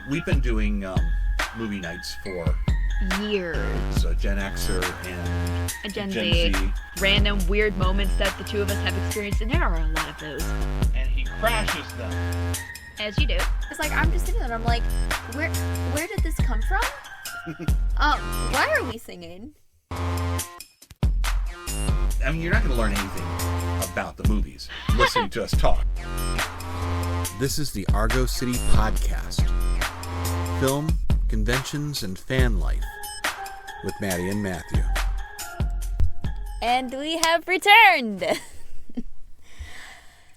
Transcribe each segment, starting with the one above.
We've been doing movie nights for years. So Gen Xer and A Gen Z. Random weird moments that the two of us have experienced, and there are a lot of those. And he crashes them. As you do. It's like, I'm just sitting there and I'm like, where did this come from? Why are we singing? I mean, you're not going to learn anything about the movies listening to us talk. This is the Argo City Podcast. Film, conventions, and fan life with Maddie and Matthew. And we have returned.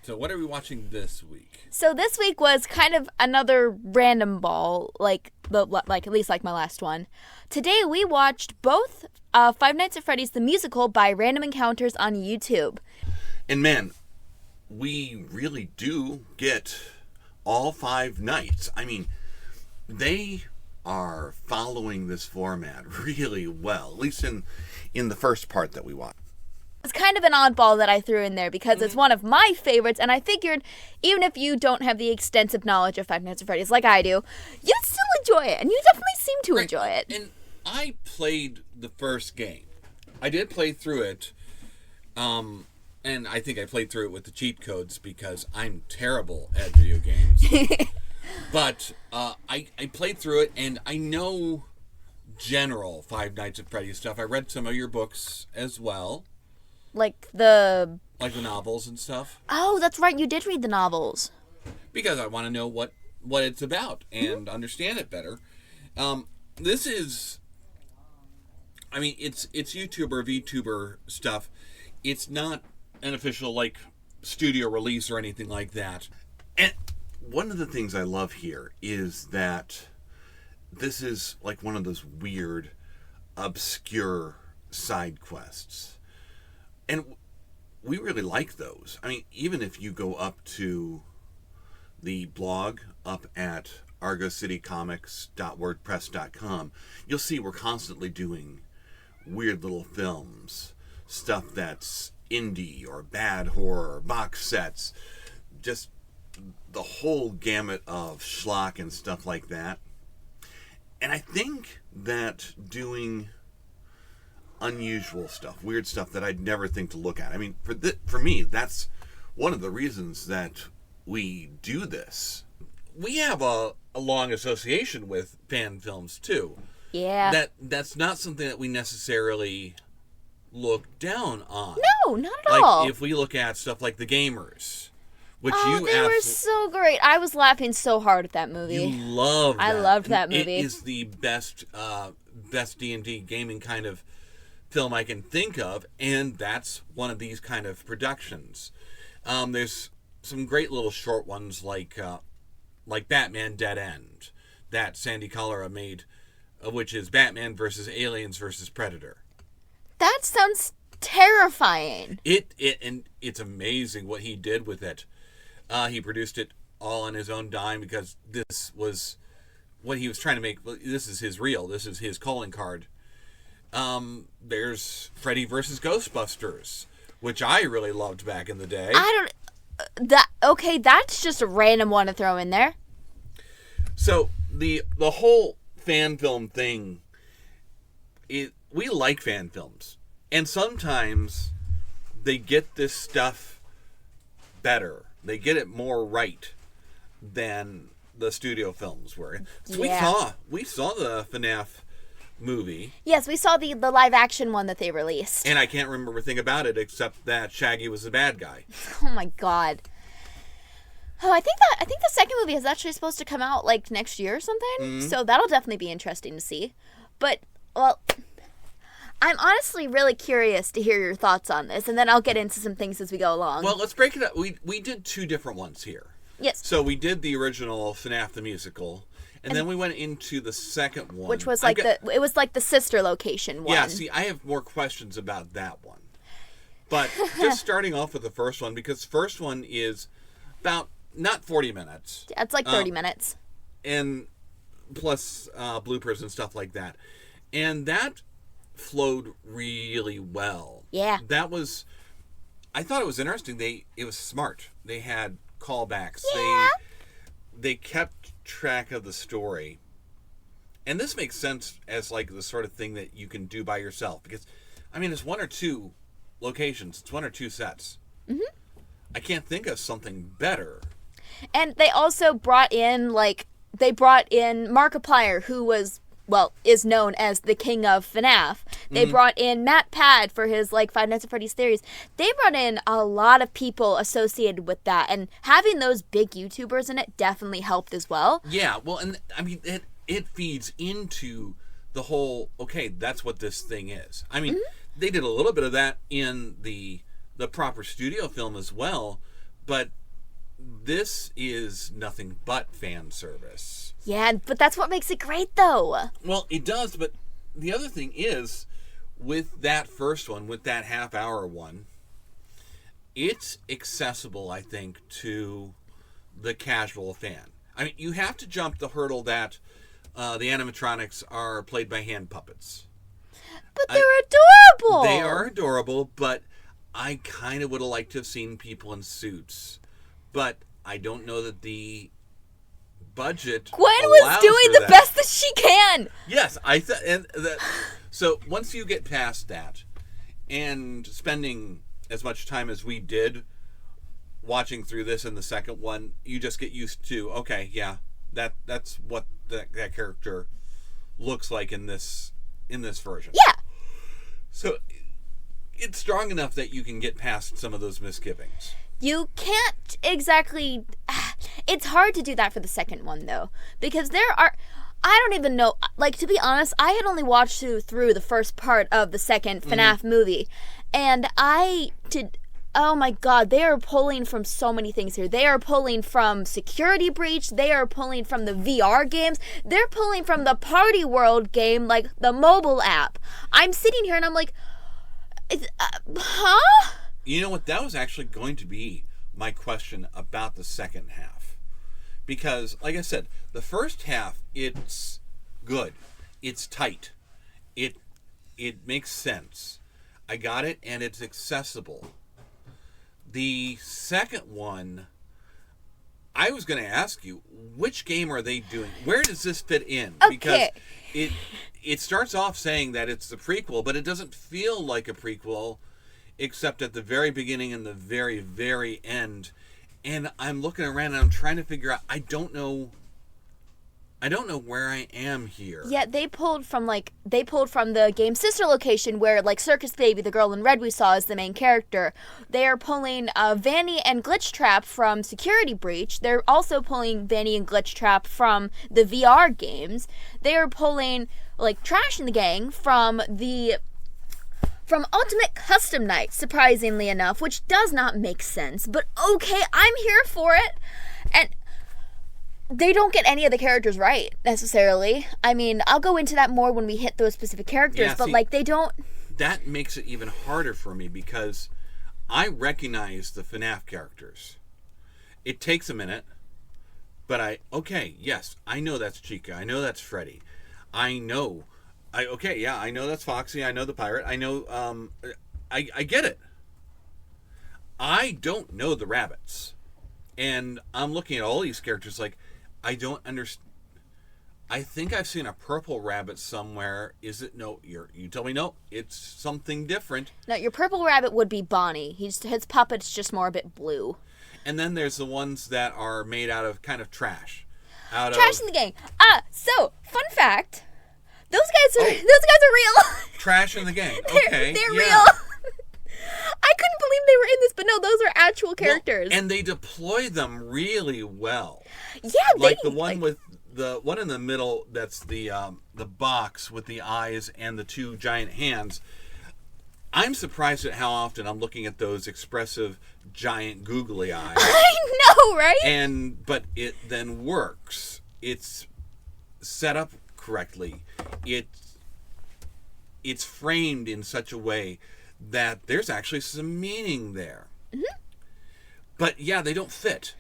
So what are we watching this week? So this week was kind of another random ball, like at least like my last one. Today we watched both Five Nights at Freddy's the Musical by Random Encounters on YouTube. And man, we really do get all 5 nights. I mean, they are following this format really well, at least in the first part that we watched. It's kind of an oddball that I threw in there because it's one of my favorites, and I figured even if you don't have the extensive knowledge of Five Nights at Freddy's like I do, you'd still enjoy it, and you definitely seem to enjoy it. And I played the first game. I did play through it, and I think I played through it with the cheat codes because I'm terrible at video games. But I played through it, and I know general Five Nights at Freddy's stuff. I read some of your books as well. Like the novels and stuff. Oh, that's right. You did read the novels. Because I want to know what it's about and understand it better. This is, I mean, it's YouTuber, VTuber stuff. It's not an official, like, studio release or anything like that. And one of the things I love here is that this is like one of those weird, obscure side quests. And we really like those. I mean, even if you go up to the blog up at argocitycomics.wordpress.com, you'll see we're constantly doing weird little films, stuff that's indie or bad horror, box sets, just the whole gamut of schlock and stuff like that. And I think that doing unusual stuff, weird stuff that I'd never think to look at. I mean, for me, that's one of the reasons that we do this. We have a long association with fan films too. Yeah. That's not something that we necessarily look down on. No, not at all. Like if we look at stuff like The Gamers, which they were so great. I was laughing so hard at that movie. You love that. I loved that movie. It is the best D&D gaming kind of film I can think of, and that's one of these kind of productions. There's some great little short ones like Batman Dead End that Sandy Collara made, which is Batman versus Aliens versus Predator. That sounds terrifying. And it's amazing what he did with it. He produced it all on his own dime because this was what he was trying to make. This is his reel. This is his calling card. There's Freddy versus Ghostbusters, which I really loved back in the day. That's just a random one to throw in there. So the whole fan film thing, we like fan films, and sometimes they get this stuff better. They get it more right than the studio films were. So we saw the FNAF movie. Yes, we saw the live action one that they released. And I can't remember a thing about it except that Shaggy was the bad guy. Oh my god. Oh, I think the second movie is actually supposed to come out like next year or something. Mm-hmm. So that'll definitely be interesting to see. But well, I'm honestly really curious to hear your thoughts on this, and then I'll get into some things as we go along. Well, let's break it up. We did 2 different ones here. Yes. So we did the original FNAF the Musical. And then we went into the second one, which was it was like the sister location one. Yeah, see, I have more questions about that one. But just starting off with the first one, because the first one is about not 40 minutes. Yeah, it's like 30 minutes. And plus bloopers and stuff like that. And that flowed really well. Yeah. I thought it was interesting. It was smart. They had callbacks. Yeah. they kept track of the story. And this makes sense as like the sort of thing that you can do by yourself. Because, I mean, it's 1 or 2 locations. It's 1 or 2 sets. Mm-hmm. I can't think of something better. And they also brought in, Markiplier, who was, is known as the king of FNAF. They brought in Matt Pad for his, Five Nights at Freddy's theories. They brought in a lot of people associated with that. And having those big YouTubers in it definitely helped as well. Yeah, well, and, I mean, it feeds into the whole, okay, that's what this thing is. I mean, they did a little bit of that in the proper studio film as well, but this is nothing but fan service. Yeah, but that's what makes it great, though. Well, it does, but the other thing is, with that first one, with that half-hour one, it's accessible, I think, to the casual fan. I mean, you have to jump the hurdle that the animatronics are played by hand puppets. But they're adorable! They are adorable, but I kind of would have liked to have seen people in suits. But I don't know that the budget Gwen was doing the best that she can! Yes, so once you get past that, and spending as much time as we did watching through this and the second one, you just get used to, okay, yeah, that's what that character looks like in this version. Yeah. So it's strong enough that you can get past some of those misgivings. You can't exactly... It's hard to do that for the second one, though. Because I don't even know... to be honest, I had only watched through the first part of the second FNAF movie. And oh my god, they are pulling from so many things here. They are pulling from Security Breach. They are pulling from the VR games. They're pulling from the Party World game, the mobile app. I'm sitting here and I'm like... huh? You know what? That was actually going to be my question about the second half. Because, like I said, the first half, it's good. It's tight. It makes sense. I got it, and it's accessible. The second one, I was going to ask you, which game are they doing? Where does this fit in? Okay. Because it starts off saying that it's the prequel, but it doesn't feel like a prequel, except at the very beginning and the very, very end. And I'm looking around and I'm trying to figure out, I don't know where I am here. Yeah, they pulled from the game sister location where Circus Baby, the girl in red we saw, is the main character. They are pulling Vanny and Glitch Trap from Security Breach. They're also pulling Vanny and Glitch Trap from the VR games. They are pulling Trash in the Gang from Ultimate Custom Night, surprisingly enough, which does not make sense, but okay, I'm here for it. And they don't get any of the characters right, necessarily. I mean, I'll go into that more when we hit those specific characters, but they don't... That makes it even harder for me, because I recognize the FNAF characters. It takes a minute, but yes, I know that's Chica, I know that's Freddy, I know that's Foxy, I know the pirate, I know, I get it. I don't know the rabbits. And I'm looking at all these characters I don't understand. I think I've seen a purple rabbit somewhere. Is it? No, you tell me no. It's something different. No, your purple rabbit would be Bonnie. His puppet's just more a bit blue. And then there's the ones that are made out of kind of trash. Trash in the Gang. So, fun fact. Those guys are real. Trash in the Gang. Okay, they're real. I couldn't believe they were in this, but no, those are actual characters. Well, and they deploy them really well. Yeah, the one with the one in the middle. That's the box with the eyes and the 2 giant hands. I'm surprised at how often I'm looking at those expressive giant googly eyes. I know, right? But it then works. It's set up correctly. It's framed in such a way that there's actually some meaning there. Mm-hmm. But yeah, they don't fit.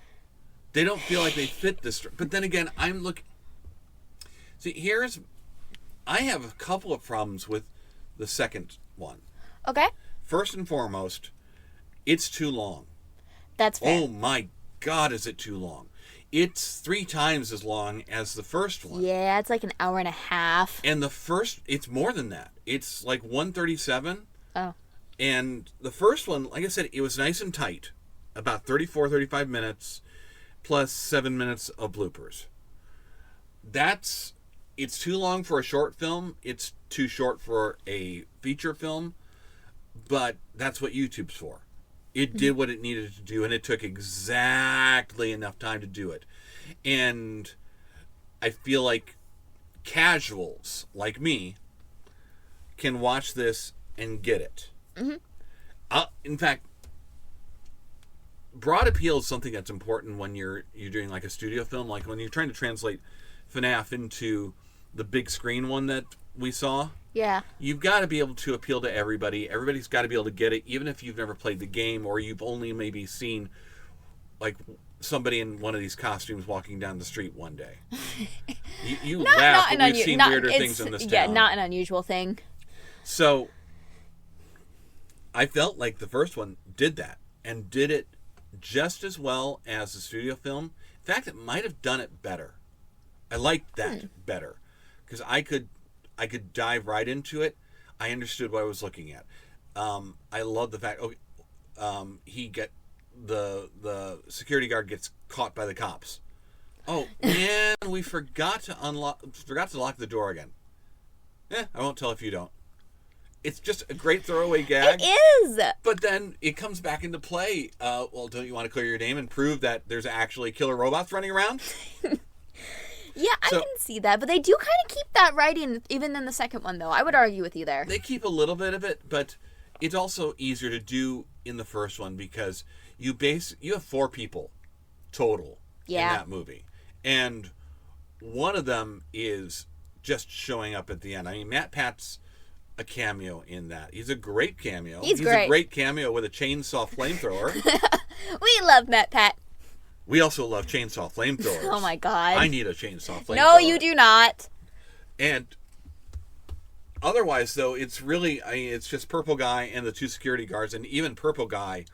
They don't feel like they fit this. But then again, I have a couple of problems with the second one. Okay. First and foremost, it's too long. That's fair. Oh my God, is it too long? It's 3 times as long as the first one. Yeah, it's like an hour and a half. And the first, it's more than that. It's like 137. Oh. And the first one, like I said, it was nice and tight. About 34, 35 minutes, plus 7 minutes of bloopers. It's too long for a short film. It's too short for a feature film. But that's what YouTube's for. It did what it needed to do, and it took exactly enough time to do it. And I feel like casuals like me can watch this and get it. In fact, broad appeal is something that's important when you're doing like a studio film, like when you're trying to translate FNAF into the big screen one that we saw. Yeah. You've got to be able to appeal to everybody. Everybody's got to be able to get it, even if you've never played the game or you've only maybe seen like somebody in one of these costumes walking down the street one day. You laugh, but we've seen weirder things in this town. Yeah, not an unusual thing. So I felt like the first one did that and did it just as well as the studio film. In fact, it might have done it better. I liked that better because I could dive right into it. I understood what I was looking at. I love the fact the security guard gets caught by the cops. Oh man, we forgot to lock the door again. I won't tell if you don't. It's just a great throwaway gag. It is. But then it comes back into play. Well, don't you want to clear your name and prove that there's actually killer robots running around? Yeah, I can see that, but they do kind of keep that writing even in the second one, though. I would argue with you there. They keep a little bit of it, but it's also easier to do in the first one because you have 4 people total in that movie, and one of them is just showing up at the end. I mean, Matt Pat's a cameo in that. He's a great cameo. He's great. A great cameo with a chainsaw flamethrower. We love Matt Pat. We also love chainsaw flamethrowers. Oh my god. I need a chainsaw flamethrower. No, you do not. And otherwise, though, it's really, it's just Purple Guy and the 2 security guards, and even Purple Guy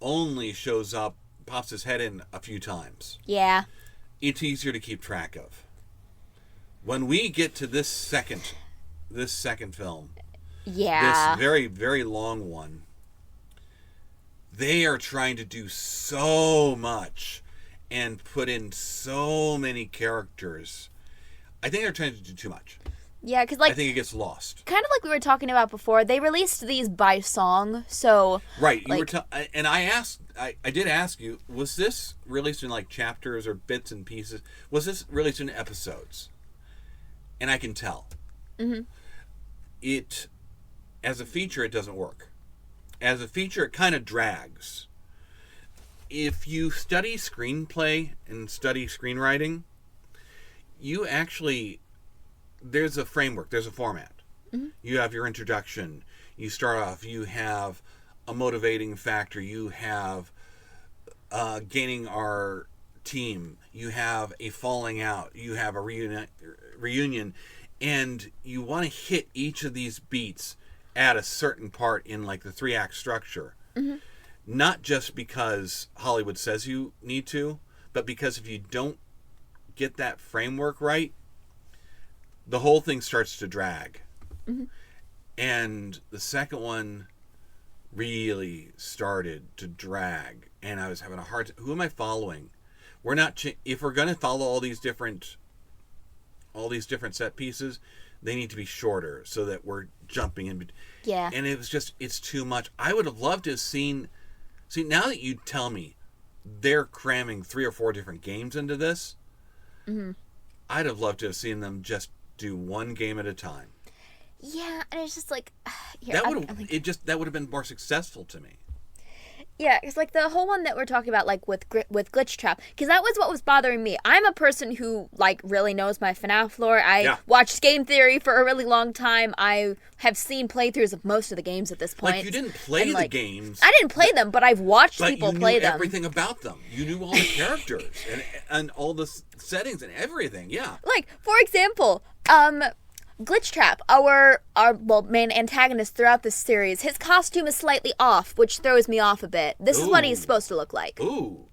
only shows up, pops his head in a few times. Yeah. It's easier to keep track of. When we get to this second film, this very, very long one, they are trying to do so much and put in so many characters. I think they're trying to do too much. Yeah, because I think it gets lost. Kind of like we were talking about before, they released these by song, so... Right, and I did ask you, was this released in like chapters or bits and pieces? Was this released in episodes? And I can tell. Mm-hmm. As a feature, it doesn't work. As a feature, it kind of drags. If you study screenplay and study screenwriting, there's a framework, there's a format. Mm-hmm. You have your introduction. You start off, you have a motivating factor. You have gaining our team. You have a falling out. You have a reunion. And you want to hit each of these beats at a certain part in like the 3-act structure. Mm-hmm. Not just because Hollywood says you need to, but because if you don't get that framework right, the whole thing starts to drag. Mm-hmm. And the second one really started to drag, and I was having a hard time. Who am I following? We're not if we're going to follow all these different set pieces, they need to be shorter so that we're jumping in. Yeah. And it's too much. I would have loved to have seen, now that you tell me they're cramming 3 or 4 different games into this, mm-hmm. I'd have loved to have seen them just do one game at a time. Yeah, and it's just like... that would have been more successful to me. Yeah, it's like the whole one that we're talking about, like with Glitch Trap, because that was what was bothering me. I'm a person who like really knows my FNAF lore. I watched Game Theory for a really long time. I have seen playthroughs of most of the games at this point. Like you didn't play the games. I didn't play them, but I've watched people play them. You knew everything about them. You knew all the characters and all the settings and everything. Yeah. Like for example, Glitch Trap, our main antagonist throughout this series, his costume is slightly off, which throws me off a bit. This is what he's supposed to look like. Ooh.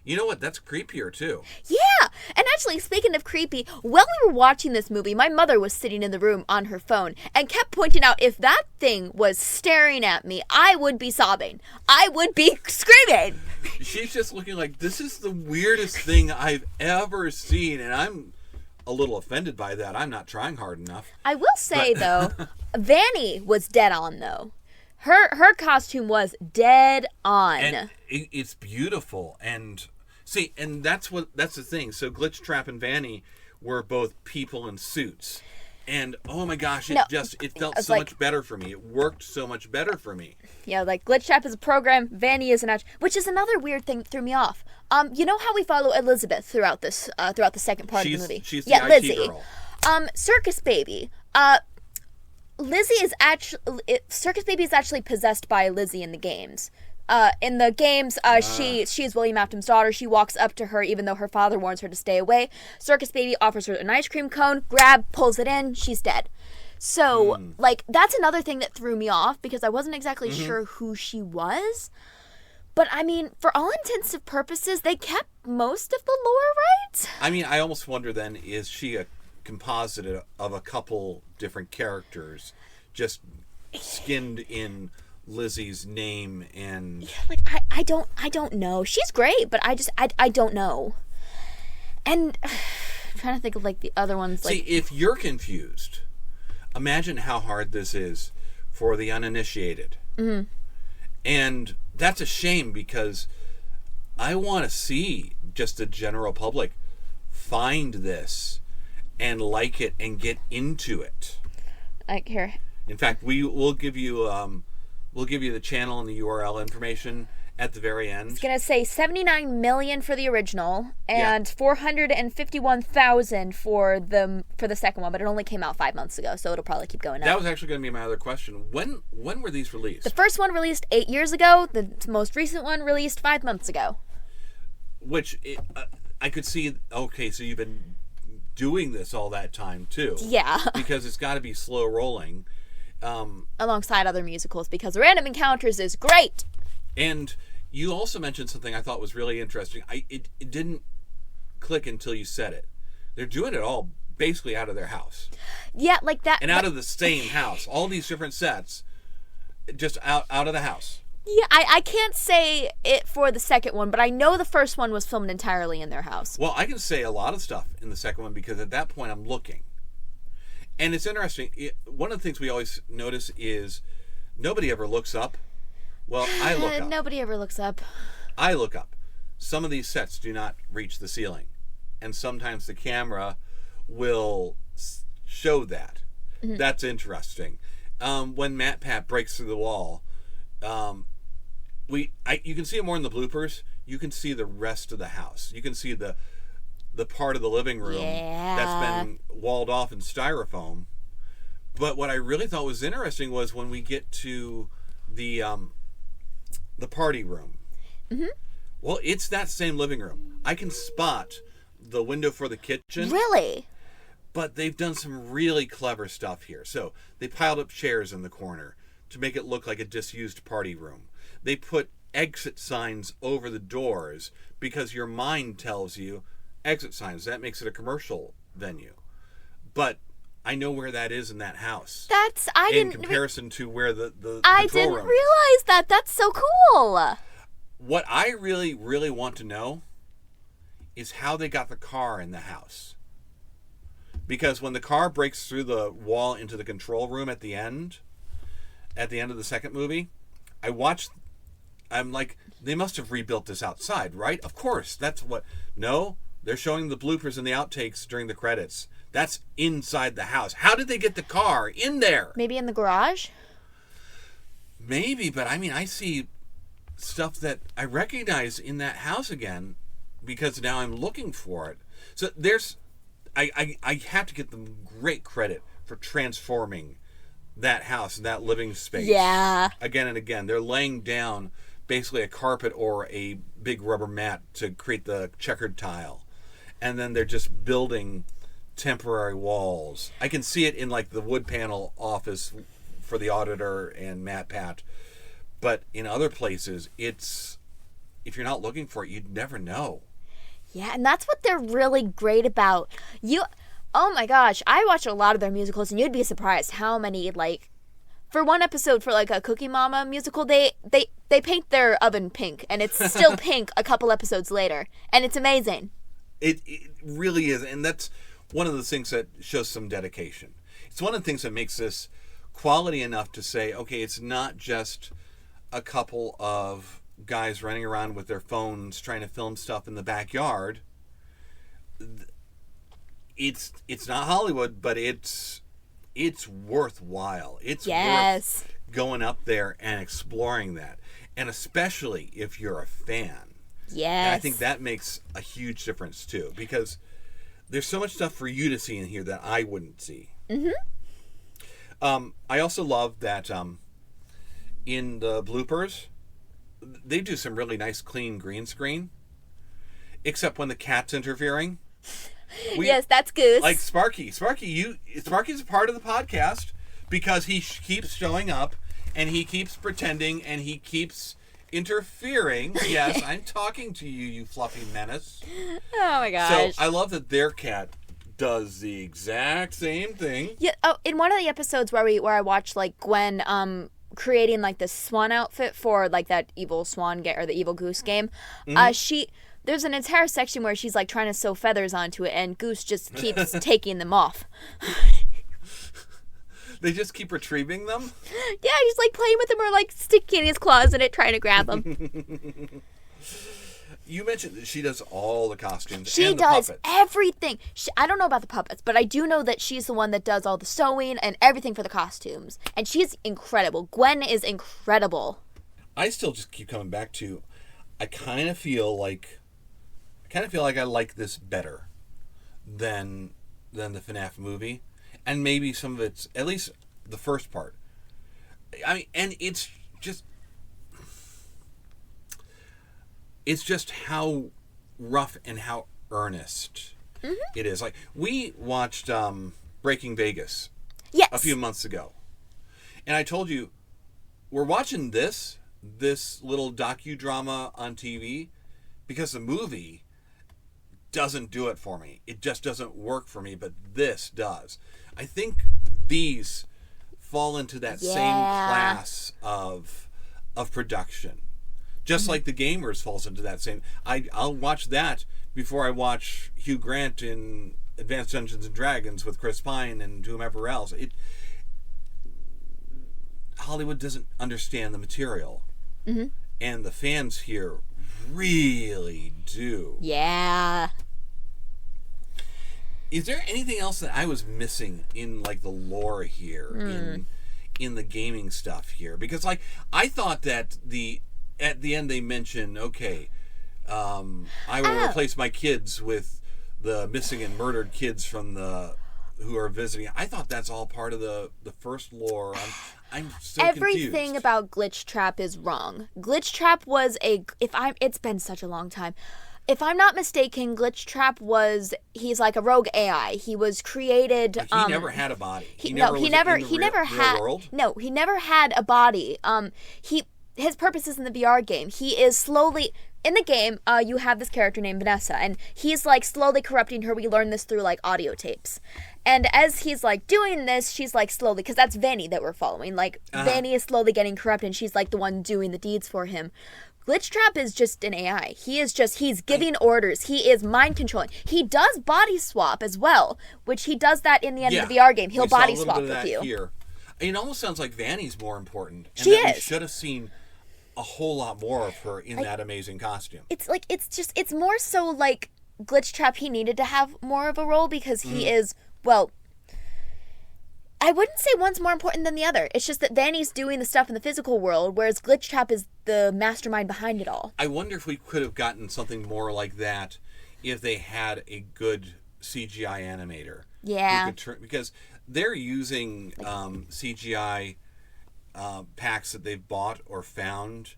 You know what? That's creepier, too. Yeah! And actually, speaking of creepy, while we were watching this movie, my mother was sitting in the room on her phone and kept pointing out if that thing was staring at me, I would be sobbing. I would be screaming. She's just looking like, this is the weirdest thing I've ever seen, and I'm a little offended by that. I'm not trying hard enough. I will say, though, Vanny was dead on, though. Her costume was dead on. And it's beautiful, and... See, and that's the thing. So Glitch Trap and Vanny were both people in suits. And oh my gosh, it felt so much better for me. It worked so much better for me. Yeah, like Glitch Trap is a program, Vanny is an act, which is another weird thing that threw me off. You know how we follow Elizabeth throughout the second part of the movie? She's the IT Lizzie. girl. Circus Baby. Lizzie is Circus Baby is actually possessed by Lizzie in the games. In the games, she is William Afton's daughter. She walks up to her even though her father warns her to stay away. Circus Baby offers her an ice cream cone, pulls it in, she's dead. So, that's another thing that threw me off because I wasn't exactly sure who she was. But, I mean, for all intents and purposes, they kept most of the lore right. I mean, I almost wonder then, is she a composite of a couple different characters just skinned in Lizzie's name? And yeah, I don't know. She's great, but I don't know. And I'm trying to think of the other ones. See, if you're confused, imagine how hard this is for the uninitiated. Mm-hmm. And that's a shame because I want to see just the general public find this and like it and get into it. Here. In fact, we'll give you the channel and the URL information at the very end. It's gonna say 79 million for the original and 451,000 for the second one, but it only came out 5 months ago, so it'll probably keep going up. That was actually going to be my other question. When were these released? The first one released 8 years ago. The most recent one released 5 months ago. Which I could see. Okay, so you've been doing this all that time too. Yeah. Because it's got to be slow rolling. Alongside other musicals, because Random Encounters is great. And you also mentioned something I thought was really interesting. It didn't click until you said it. They're doing it all basically out of their house. Yeah, like that. And out of the same house. All these different sets, just out of the house. Yeah, I can't say it for the second one, but I know the first one was filmed entirely in their house. Well, I can say a lot of stuff in the second one because at that point I'm looking. And it's interesting. One of the things we always notice is nobody ever looks up. Well, I look up. Nobody ever looks up. I look up. Some of these sets do not reach the ceiling. And sometimes the camera will show that. Mm-hmm. That's interesting. When Matt Pat breaks through the wall, you can see it more in the bloopers. You can see the rest of the house. You can see the part of the living room that's been walled off in styrofoam. But what I really thought was interesting was when we get to the party room. Mm-hmm. Well, it's that same living room. I can spot the window for the kitchen. Really? But they've done some really clever stuff here. So they piled up chairs in the corner to make it look like a disused party room. They put exit signs over the doors because your mind tells you exit signs. That makes it a commercial venue. But I know where that is in that house. In comparison to where the I didn't realize that. That's so cool. What I really, really want to know is how they got the car in the house. Because when the car breaks through the wall into the control room at the end of the second movie, I'm like, they must have rebuilt this outside, right? Of course. No, they're showing the bloopers and the outtakes during the credits. That's inside the house. How did they get the car in there? Maybe in the garage? Maybe, but I mean, I see stuff that I recognize in that house again because now I'm looking for it. So I have to give them great credit for transforming that house and that living space. Yeah. Again and again. They're laying down basically a carpet or a big rubber mat to create the checkered tile. And then they're just building temporary walls. I can see it in like the wood panel office for the auditor and Matt Pat. But in other places, it's if you're not looking for it, you'd never know. Yeah, and that's what they're really great about. Oh my gosh, I watch a lot of their musicals, and you'd be surprised how many, like, for one episode for like a Cookie Mama musical, they paint their oven pink, and it's still pink a couple episodes later, and it's amazing. It really is, and that's one of the things that shows some dedication. It's one of the things that makes this quality enough to say, okay, it's not just a couple of guys running around with their phones trying to film stuff in the backyard. It's not Hollywood, but it's worthwhile. It's worth going up there and exploring that, and especially if you're a fan. Yes. And I think that makes a huge difference too, because there's so much stuff for you to see in here that I wouldn't see. I also love that in the bloopers, they do some really nice clean green screen, except when the cat's interfering. Yes, that's Goose. Like Sparky. Sparky's a part of the podcast because he keeps showing up and he keeps pretending and he keeps interfering. Yes, I'm talking to you, you fluffy menace. Oh my gosh. So I love that their cat does the exact same thing. Yeah. Oh, in one of the episodes where I watched like Gwen creating like the swan outfit for like that evil swan game or the evil goose game, there's an entire section where she's like trying to sew feathers onto it, and Goose just keeps taking them off. They just keep retrieving them? Yeah, he's like playing with them or like sticking his claws in it, trying to grab them. You mentioned that she does all the costumes. She and the does puppets. everything. I don't know about the puppets, but I do know that she's the one that does all the sewing and everything for the costumes. And she's incredible. Gwen is incredible. I still just keep coming back to, I kind of feel like I like this better than the FNAF movie, and maybe some of it's, at least the first part. I mean, and it's just how rough and how earnest it is. Like, we watched Breaking Vegas a few months ago, and I told you we're watching this little docudrama on TV because the movie doesn't do it for me. It just doesn't work for me, but this does. I think these fall into that same class of production. Just like The Gamers falls into that same. I'll watch that before I watch Hugh Grant in Advanced Dungeons and Dragons with Chris Pine and whomever else. Hollywood doesn't understand the material. And the fans here really do. Yeah. Is there anything else that I was missing in like the lore here, in the gaming stuff here? Because like I thought that at the end they mention, okay, I will replace my kids with the missing and murdered kids from who are visiting. I thought that's all part of the first lore. I'm so Everything confused. about Glitch Trap is wrong. Glitch Trap was it's been such a long time. If I'm not mistaken, Glitch Trap he's like a rogue AI. He was created. He never had a body. He never had a body. His purpose is in the VR game. He is slowly in the game. You have this character named Vanessa, and he's like slowly corrupting her. We learn this through like audio tapes, and as he's like doing this, she's like slowly, because that's Vanny that we're following. Like Vanny is slowly getting corrupted, and she's like the one doing the deeds for him. Glitch Trap is just an AI. He's giving orders. He is mind controlling. He does body swap as well, which he does that in the end of the VR game. He'll body swap with you. Here. It almost sounds like Vanny's more important. And she that is. We should have seen a whole lot more of her in that amazing costume. It's more so like Glitch Trap, he needed to have more of a role because he is, well, I wouldn't say one's more important than the other. It's just that Vanny's doing the stuff in the physical world, whereas Glitch Trap is the mastermind behind it all. I wonder if we could have gotten something more like that if they had a good CGI animator. Yeah. Because they're using CGI packs that they've bought or found.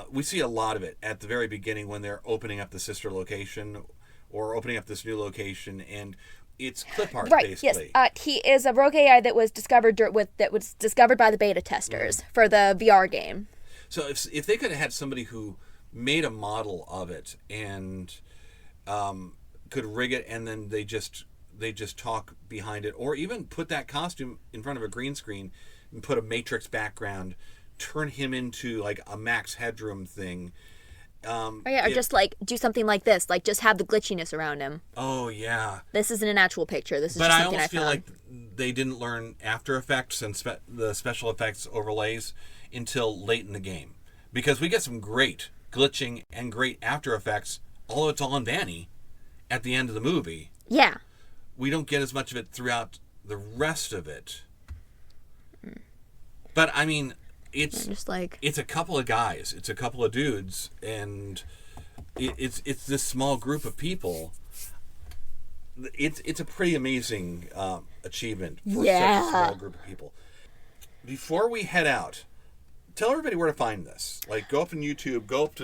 We see a lot of it at the very beginning when they're opening up the sister location or opening up this new location, and it's clip art, basically. Yes. He is a rogue AI that was discovered by the beta testers for the VR game. So if they could have had somebody who made a model of it and could rig it, and then they just talk behind it, or even put that costume in front of a green screen and put a Matrix background, turn him into like a Max Headroom thing. Or just like do something like this, like just have the glitchiness around him. Oh yeah. This isn't an actual picture. This is But just I something almost feel found. like they didn't learn After Effects and the special effects overlays until late in the game, because we get some great glitching and great After Effects, although it's all on Vanny at the end of the movie. Yeah. We don't get as much of it throughout the rest of it. But I mean, it's just like it's a couple of guys, it's a couple of dudes, and it's this small group of people. It's a pretty amazing achievement for such a small group of people. Before we head out, tell everybody where to find this. Like, go up on YouTube, go up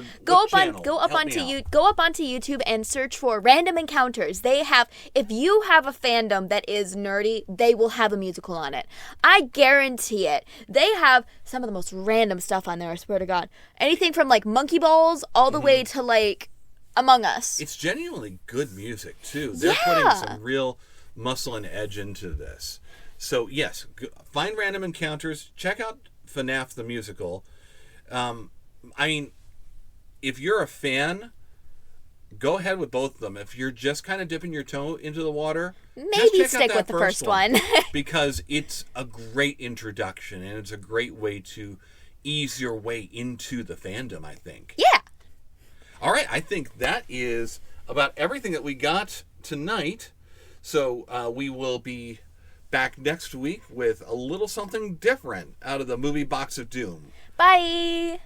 onto YouTube and search for Random Encounters. They have, if you have a fandom that is nerdy, they will have a musical on it. I guarantee it. They have some of the most random stuff on there, I swear to God. Anything from like Monkey Balls all the way to like Among Us. It's genuinely good music too. They're putting some real muscle and edge into this. So yes, find Random Encounters. Check out FNAF the musical. I mean, if you're a fan, go ahead with both of them. If you're just kind of dipping your toe into the water, maybe stick with the first one. because it's a great introduction and it's a great way to ease your way into the fandom, I think. Yeah. All right, I think that is about everything that we got tonight. So we will be back next week with a little something different out of the movie Box of Doom. Bye.